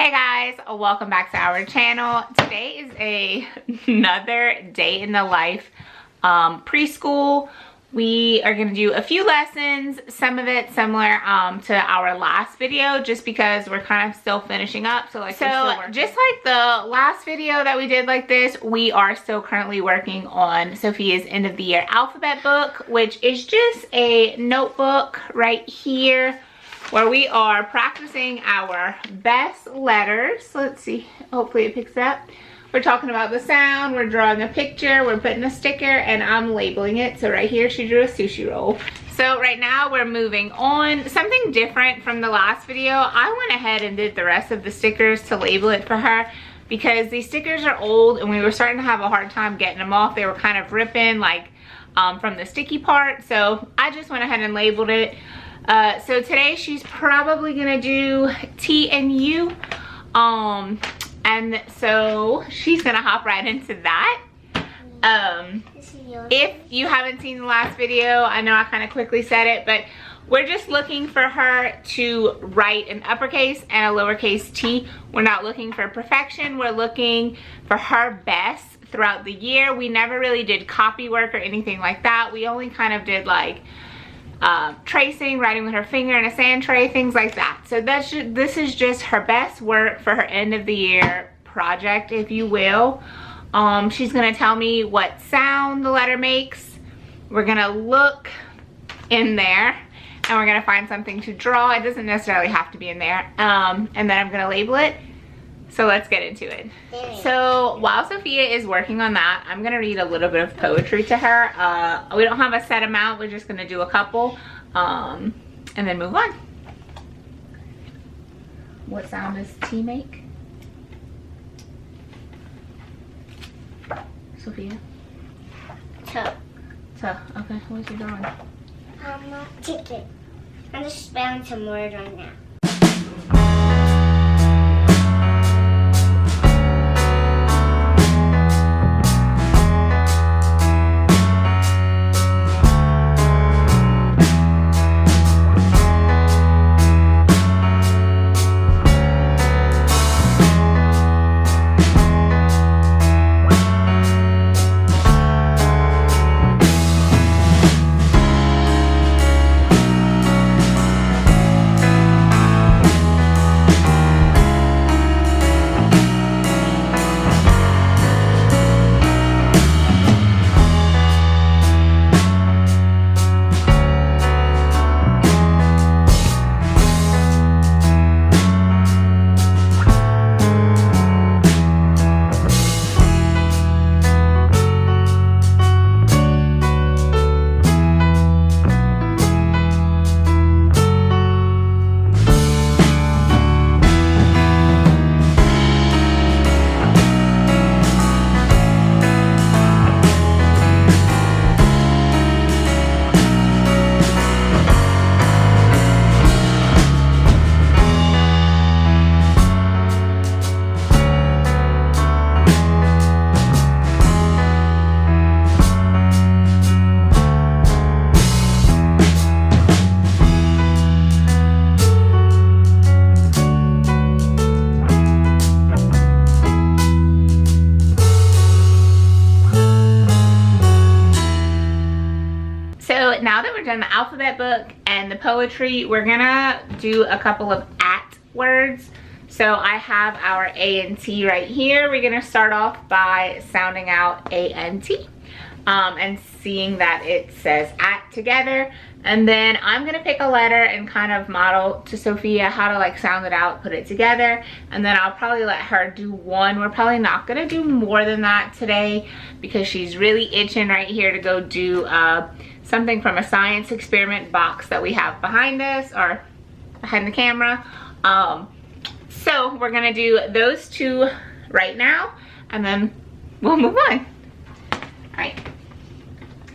Hey guys, welcome back to our channel. Today is another day in the life preschool. We are going to do a few lessons, some of it similar to our last video, just because we're kind of still finishing up. So just like the last video that we did like this, we are still currently working on Sophia's end of the year alphabet book, which is just a notebook right here where we are practicing our best letters. Let's see, hopefully it picks up. We're talking about the sound, we're drawing a picture, we're putting a sticker, and I'm labeling it. So right here, she drew a sushi roll. So right now we're moving on. Something different from the last video, I went ahead and did the rest of the stickers to label it for her because these stickers are old and we were starting to have a hard time getting them off. They were kind of ripping like from the sticky part. So I just went ahead and labeled it. So today she's probably gonna do T and U. And so she's gonna hop right into that. If you haven't seen the last video, I know I kind of quickly said it, but we're just looking for her to write an uppercase and a lowercase t. We're not looking for perfection. We're looking for her best throughout the year. We never really did copy work or anything like that. We only kind of did like tracing, writing with her finger in a sand tray, things like that. So this is just her best work for her end of the year project, if you will. She's gonna tell me what sound the letter makes. We're gonna look in there and we're gonna find something to draw. It doesn't necessarily have to be in there. And then I'm gonna label it. So let's get into it. So while Sophia is working on that, I'm gonna read a little bit of poetry to her. We don't have a set amount, we're just gonna do a couple and then move on. What sound does T make? Sophia? T. T, okay, what's your drawing? Ticket. I'm just spelling some words right now. Now that we're done the alphabet book and the poetry, we're gonna do a couple of at words. So I have our A and T right here. We're gonna start off by sounding out A and T and seeing that it says at together. And then I'm gonna pick a letter and kind of model to Sophia how to like sound it out, put it together. And then I'll probably let her do one. We're probably not gonna do more than that today because she's really itching right here to go do something from a science experiment box that we have behind us or behind the camera. So we're gonna do those two right now and then we'll move on. All right,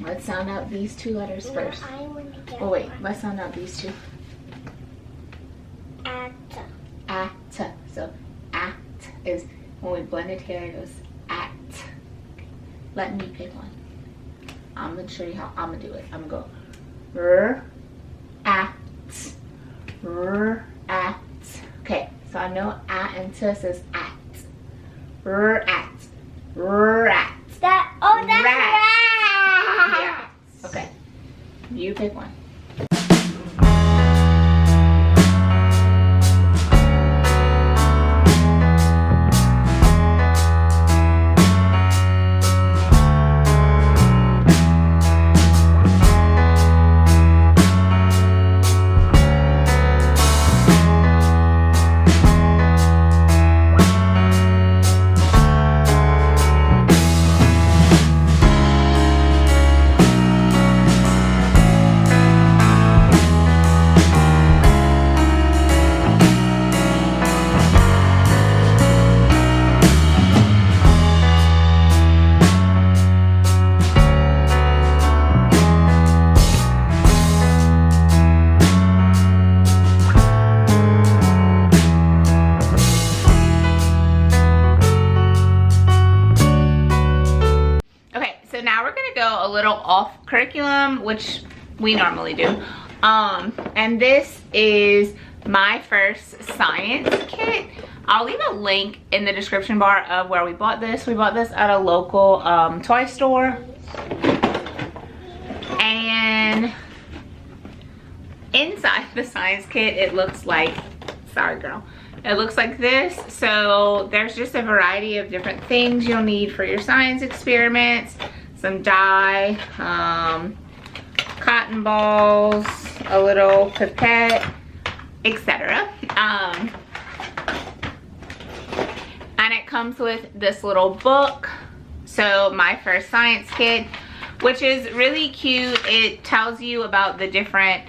let's sound out these two letters first. Oh wait, let's sound out these two. At. At. So at is when we blend it together, it goes at. Let me pick one. I'm gonna show you how I'm gonna do it. I'm gonna go r, at, r, at. Okay, So I know at and t says at. Rat. Rat. That's Rat. rat. Yeah. Okay. You pick one. Go a little off curriculum, which we normally do, and this is my first science kit. I'll leave a link in the description bar of where we bought this. We bought this at a local toy store, and inside the science kit it looks like, sorry girl, it looks like this. So there's just a variety of different things you'll need for your science experiments. Some dye, cotton balls, a little pipette, etc. And it comes with this little book. So my first science kit, which is really cute. It tells you about the different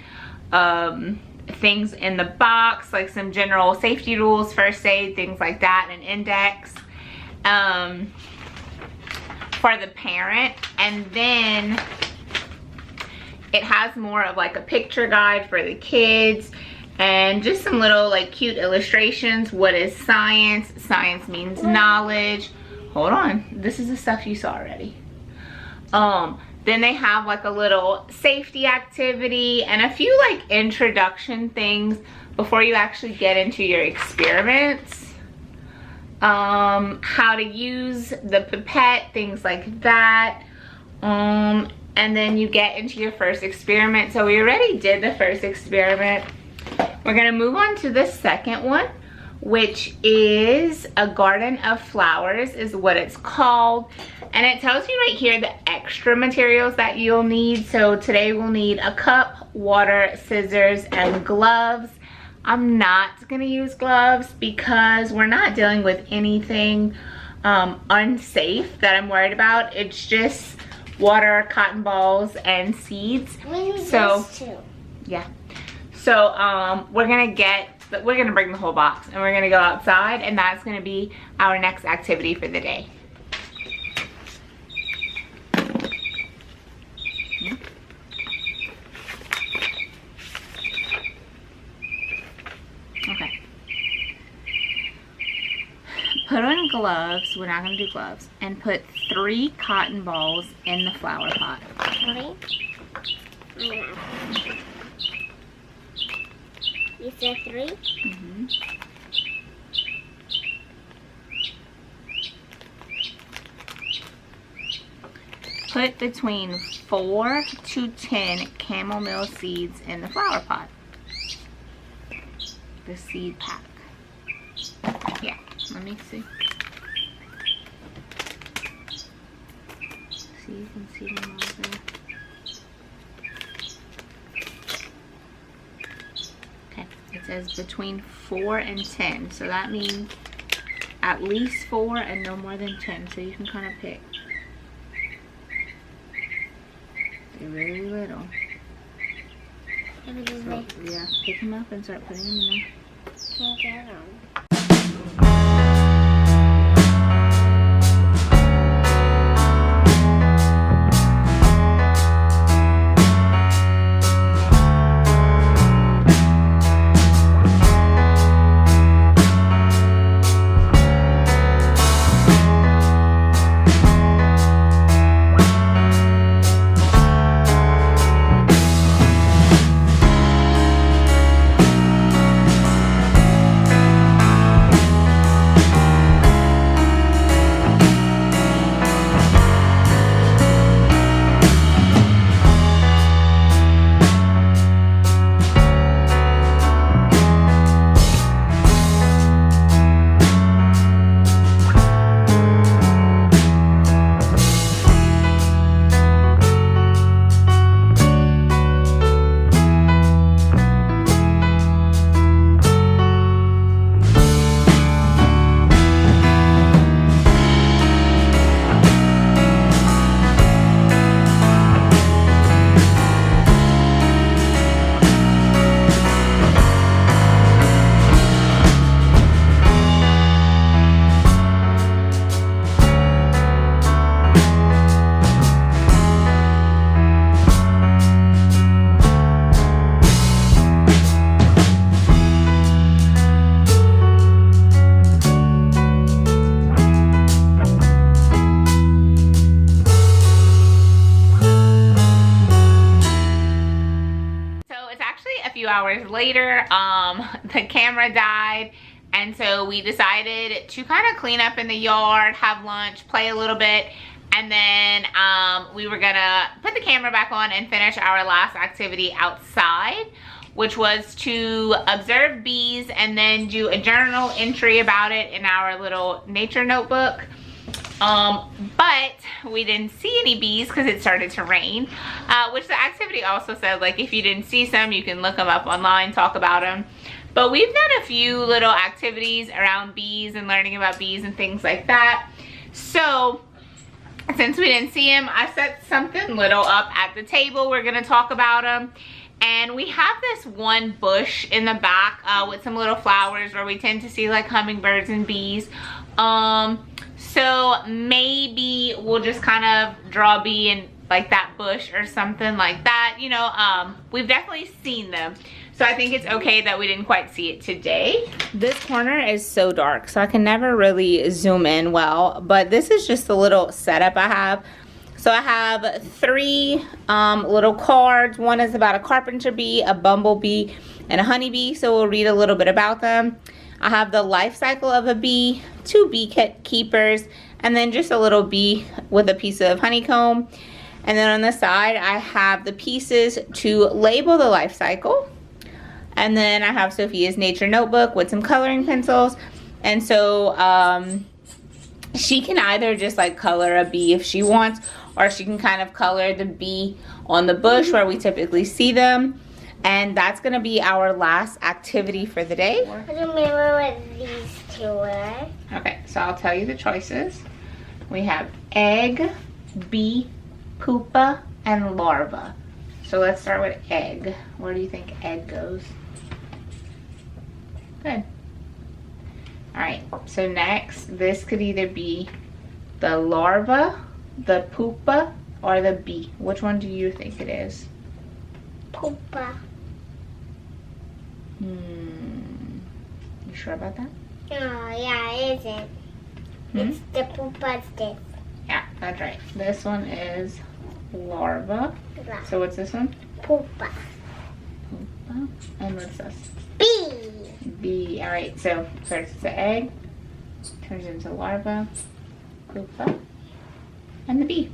things in the box, like some general safety rules, first aid, things like that, an index. For the parent, and then it has more of like a picture guide for the kids and just some little like cute illustrations. What is science? Science means knowledge. Hold on, this is the stuff you saw already. Then they have like a little safety activity and a few like introduction things before you actually get into your experiments. How to use the pipette, things like that. And then you get into your first experiment. So we already did the first experiment. We're gonna move on to the second one, which is a garden of flowers is what it's called. And it tells you right here the extra materials that you'll need. So today we'll need a cup, water, scissors, and gloves. I'm not gonna use gloves because we're not dealing with anything unsafe that I'm worried about. It's just water, cotton balls, and seeds. So yeah, so we're gonna bring the whole box and we're gonna go outside, and that's gonna be our next activity for the day. Okay. Put on gloves, we're not gonna do gloves, and put 3 cotton balls in the flower pot. 3? Yeah. You said 3? Mm-hmm. Put between 4 to 10 chamomile seeds in the flower pot. The seed pack. Yeah, let me see. See, you can see them all there. Okay, it says between 4 and 10, so that means at least 4 and no more than 10, so you can kind of pick. They're really little. So, yeah, pick them up and start putting them in there. Can't get them. hours later, the camera died. And so we decided to kind of clean up in the yard, have lunch, play a little bit. And then we were gonna put the camera back on and finish our last activity outside, which was to observe bees and then do a journal entry about it in our little nature notebook. But we didn't see any bees because it started to rain, which the activity also said, like, if you didn't see some, you can look them up online, talk about them. But we've done a few little activities around bees and learning about bees and things like that. So since we didn't see them, I set something little up at the table. We're gonna talk about them. And we have this one bush in the back with some little flowers where we tend to see like hummingbirds and bees. So maybe we'll just kind of draw a bee in like that bush or something like that. You know, we've definitely seen them. So I think it's okay that we didn't quite see it today. This corner is so dark, so I can never really zoom in well, but this is just the little setup I have. So I have 3 little cards. One is about a carpenter bee, a bumblebee, and a honeybee, so we'll read a little bit about them. I have the life cycle of a bee, 2 bee keepers, and then just a little bee with a piece of honeycomb. And then on the side, I have the pieces to label the life cycle. And then I have Sophia's nature notebook with some coloring pencils. And so she can either just like color a bee if she wants, or she can kind of color the bee on the bush where we typically see them. And that's gonna be our last activity for the day. I don't remember what these 2 were. Okay, so I'll tell you the choices. We have egg, bee, pupa, and larva. So let's start with egg. Where do you think egg goes? Good. All right, so next, this could either be the larva, the pupa, or the bee. Which one do you think it is? Pupa. You sure about that? Oh, yeah, it isn't. It's the pupa's this. Yeah, that's right. This one is larva. Yeah. So what's this one? Pupa. Pupa. And what's this? Bee. Bee. All right, so starts as an egg, turns into larva, pupa, and the bee.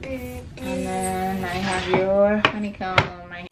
Bee. And then I have your honeycomb right here.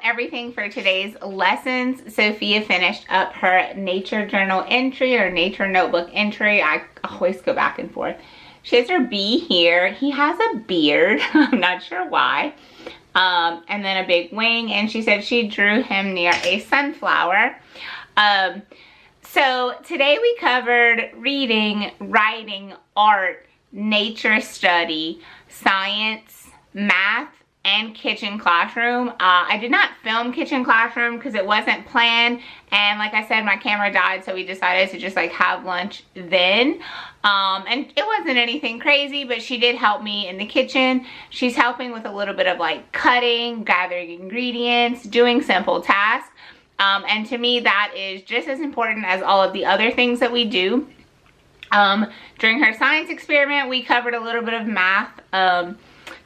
Everything for today's lessons. Sophia finished up her nature journal entry or nature notebook entry. I always go back and forth. She has her bee here. He has a beard. I'm not sure why. And then a big wing. And she said she drew him near a sunflower. So today we covered reading, writing, art, nature study, science, math, and kitchen classroom. I did not film kitchen classroom because it wasn't planned, and like I said, my camera died, so we decided to just like have lunch then. And it wasn't anything crazy, but she did help me in the kitchen. She's helping with a little bit of like cutting, gathering ingredients, doing simple tasks. And to me, that is just as important as all of the other things that we do. During her science experiment, we covered a little bit of math.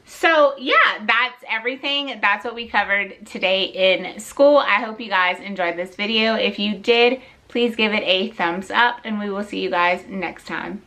So yeah, that's everything. That's what we covered today in school. I hope you guys enjoyed this video. If you did, please give it a thumbs up and we will see you guys next time.